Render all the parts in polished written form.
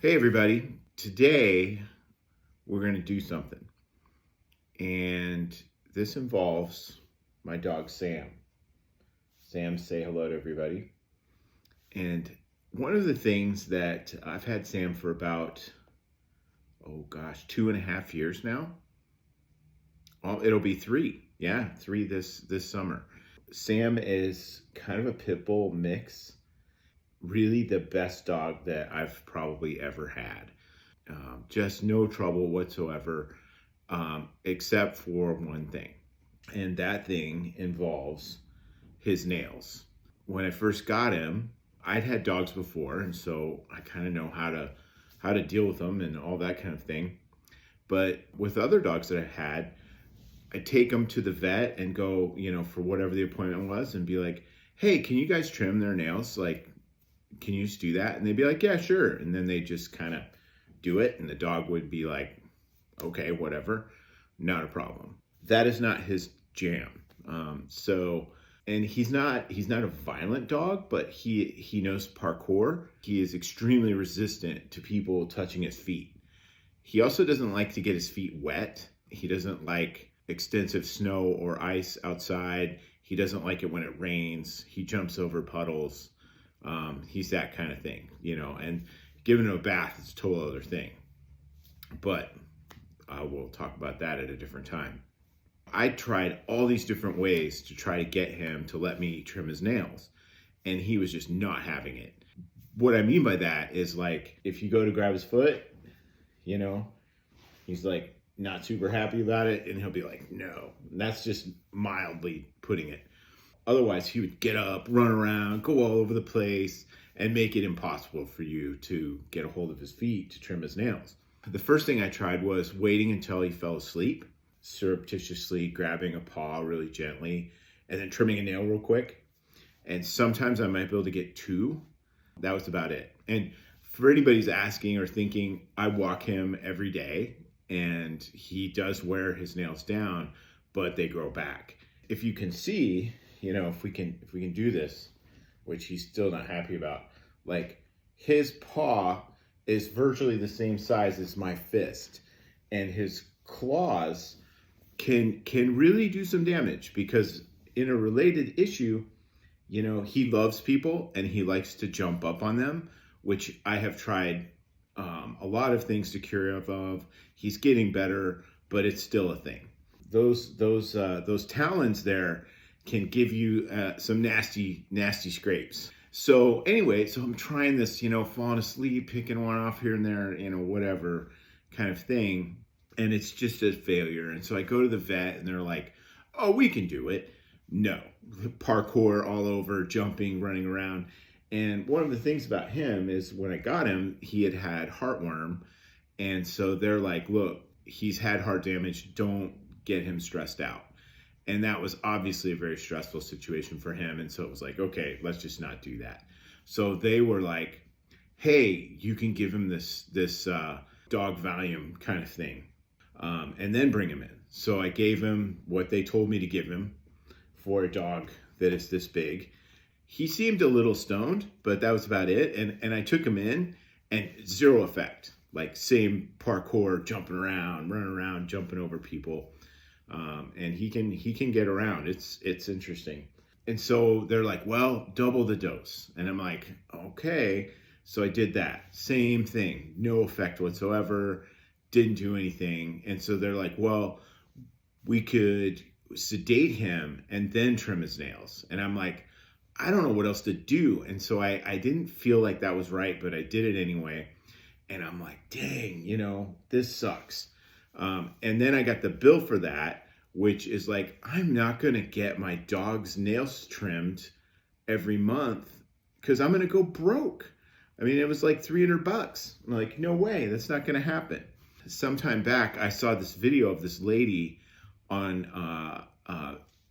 Hey everybody, today we're going to do something. And this involves my dog Sam. Sam, say hello to everybody. And one of the things that I've had Sam for about, 2.5 years now. It'll be three. Yeah, three this summer. Sam is kind of a pit bull mix. Really the best dog that I've probably ever had. Just no trouble whatsoever, except for one thing. And that thing involves his nails. When I first got him, I'd had dogs before, and so I kind of know how to deal with them and all that kind of thing. But with other dogs that I had, I take them to the vet and go, for whatever the appointment was, and be like, "Hey, can you guys trim their nails? Like, can you just do that?" And they'd be like, "Yeah, sure." And then they just kind of do it, and the dog would be like, "Okay, whatever, not a problem." That is not his jam. And he's not a violent dog, but he knows parkour. He is extremely resistant to people touching his feet. He also doesn't like to get his feet wet. He doesn't like extensive snow or ice outside. He doesn't like it when it rains. He jumps over puddles. He's that kind of thing, and giving him a bath is a total other thing. But we'll talk about that at a different time. I tried all these different ways to try to get him to let me trim his nails, and he was just not having it. What I mean by that is, like, if you go to grab his foot, he's like not super happy about it, and he'll be like, "No." And that's just mildly putting it. Otherwise, he would get up, run around, go all over the place, and make it impossible for you to get a hold of his feet to trim his nails. The first thing I tried was waiting until he fell asleep, surreptitiously grabbing a paw really gently, and then trimming a nail real quick. And sometimes I might be able to get two. That was about it. And for anybody who's asking or thinking, I walk him every day, and he does wear his nails down, but they grow back. If you can see, if we can do this, which he's still not happy about, like, his paw is virtually the same size as my fist, and his claws can really do some damage, because in a related issue, he loves people and he likes to jump up on them, which I have tried a lot of things to cure him of. He's getting better, but it's still a thing. Those talons there can give you some nasty scrapes. So anyway, I'm trying this, falling asleep, picking one off here and there, whatever kind of thing. And it's just a failure. And so I go to the vet and they're like, "Oh, we can do it." No, parkour all over, jumping, running around. And one of the things about him is, when I got him, he had heartworm. And so they're like, "Look, he's had heart damage. Don't get him stressed out." And that was obviously a very stressful situation for him. And so it was like, okay, let's just not do that. So they were like, "Hey, you can give him this dog Valium kind of thing, and then bring him in." So I gave him what they told me to give him for a dog that is this big. He seemed a little stoned, but that was about it. And I took him in, and zero effect. Like, same parkour, jumping around, running around, jumping over people. And he can get around. It's interesting. And so they're like, "Well, double the dose." And I'm like, "Okay." So I did that. Same thing. No effect whatsoever. Didn't do anything. And so they're like, "Well, we could sedate him and then trim his nails." And I'm like, I don't know what else to do. And so I didn't feel like that was right, but I did it anyway. And I'm like, dang, this sucks. And then I got the bill for that, which is like, I'm not going to get my dog's nails trimmed every month because I'm going to go broke. I mean, it was like $300. I'm like, no way, that's not going to happen. Sometime back, I saw this video of this lady on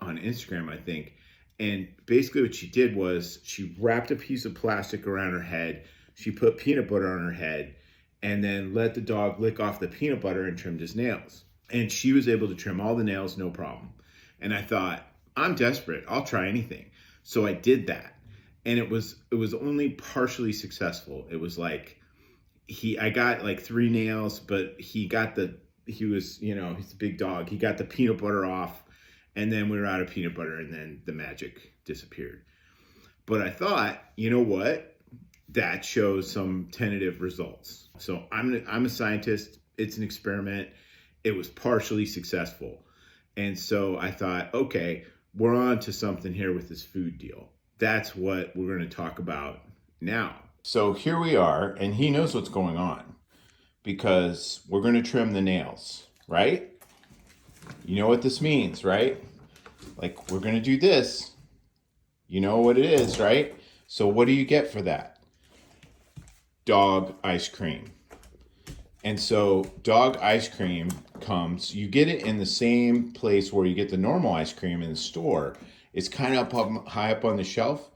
Instagram, I think. And basically what she did was she wrapped a piece of plastic around her head. She put peanut butter on her head and then let the dog lick off the peanut butter and trimmed his nails. And she was able to trim all the nails, no problem. And I thought, I'm desperate. I'll try anything. So I did that. And it was only partially successful. It was like I got like 3 nails, but he was, he's a big dog. He got the peanut butter off, and then we were out of peanut butter, and then the magic disappeared. But I thought, you know what? That shows some tentative results. So I'm a scientist. It's an experiment. It was partially successful. And so I thought, okay, we're on to something here with this food deal. That's what we're going to talk about now. So here we are, and he knows what's going on because we're going to trim the nails, right? You know what this means, right? Like, we're going to do this. You know what it is, right? So what do you get for that? Dog ice cream. And so dog ice cream comes, you get it in the same place where you get the normal ice cream in the store. It's kind of high up on the shelf.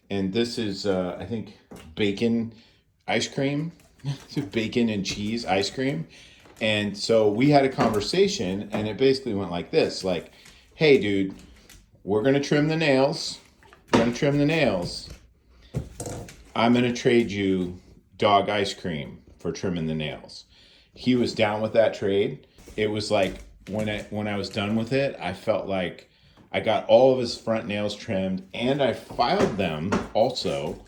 And this is, I think, bacon ice cream, bacon and cheese ice cream. And so we had a conversation, and it basically went like this, like, hey, dude, we're going to trim the nails. We're going to trim the nails. I'm going to trade you dog ice cream for trimming the nails. He was down with that trade. It was like when I was done with it, I felt like I got all of his front nails trimmed, and I filed them also.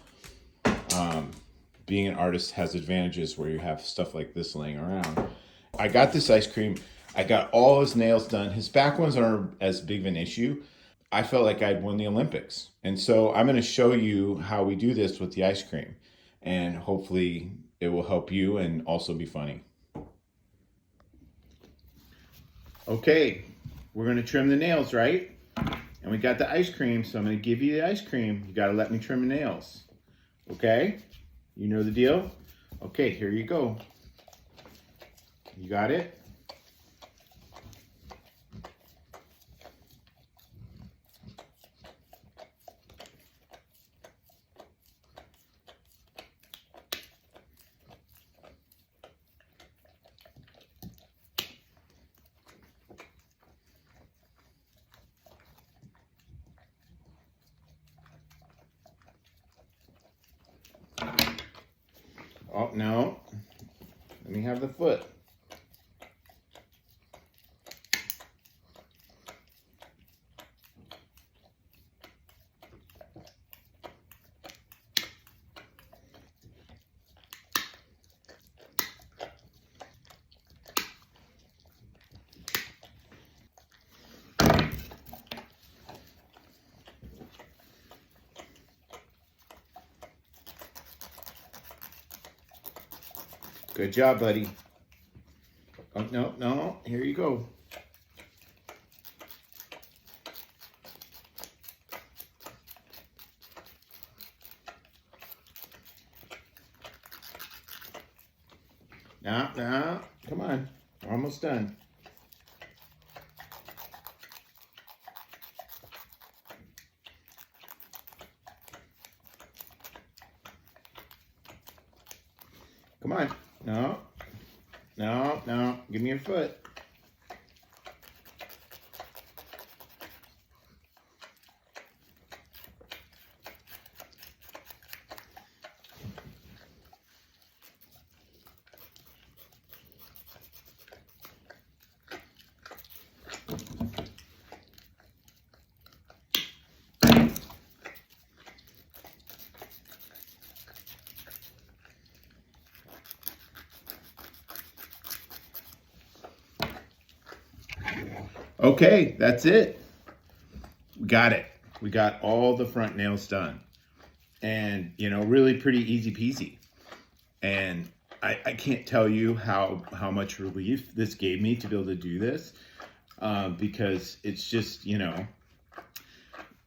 Being an artist has advantages where you have stuff like this laying around. I got this ice cream. I got all his nails done. His back ones aren't as big of an issue. I felt like I'd won the Olympics. And so I'm going to show you how we do this with the ice cream. And hopefully it will help you and also be funny. Okay, we're going to trim the nails, right? And we got the ice cream, so I'm going to give you the ice cream. You got to let me trim the nails. Okay? You know the deal? Okay, here you go. You got it? Oh, no. Let me have the foot. Good job, buddy. Oh, no, no. Here you go. No, no. Come on. We're almost done. Come on. No. No, no. Give me your foot. Okay, that's it. We got it. We got all the front nails done. And, really pretty easy peasy. And I can't tell you how much relief this gave me to be able to do this. Because it's just,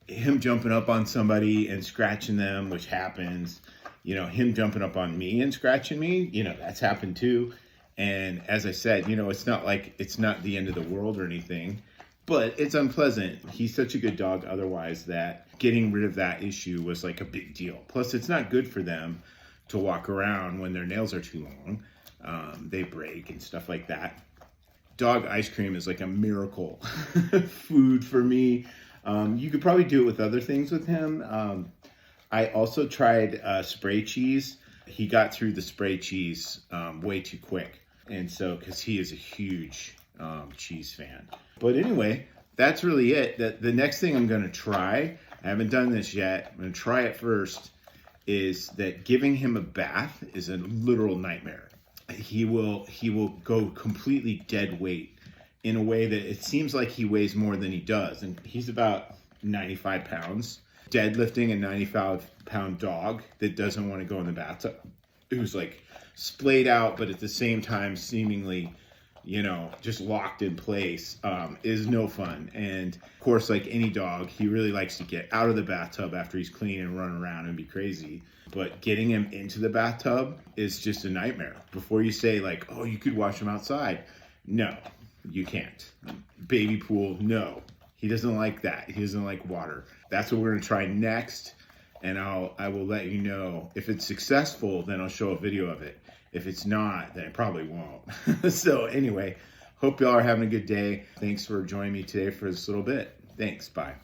him jumping up on somebody and scratching them, which happens. Him jumping up on me and scratching me, that's happened too. And as I said, it's not like it's not the end of the world or anything, but it's unpleasant. He's such a good dog otherwise that getting rid of that issue was like a big deal. Plus, it's not good for them to walk around when their nails are too long. They break and stuff like that. Dog ice cream is like a miracle food for me. You could probably do it with other things with him. I also tried spray cheese. he got through the spray cheese way too quick. And so, because he is a huge cheese fan. But anyway, that's really it. The next thing I'm going to try, I haven't done this yet, I'm going to try it first, is that giving him a bath is a literal nightmare. He will go completely dead weight in a way that it seems like he weighs more than he does. And he's about 95 pounds. Deadlifting a 95-pound dog that doesn't want to go in the bathtub, who's like splayed out, but at the same time seemingly, just locked in place, is no fun. And of course, like any dog, he really likes to get out of the bathtub after he's clean and run around and be crazy. But getting him into the bathtub is just a nightmare. Before you say like, oh, you could wash him outside. No, you can't. Baby pool, no. He doesn't like that. He doesn't like water. That's what we're gonna try next. And I will let you know. If it's successful, then I'll show a video of it. If it's not, then it probably won't. So anyway, hope y'all are having a good day. Thanks for joining me today for this little bit. Thanks, bye.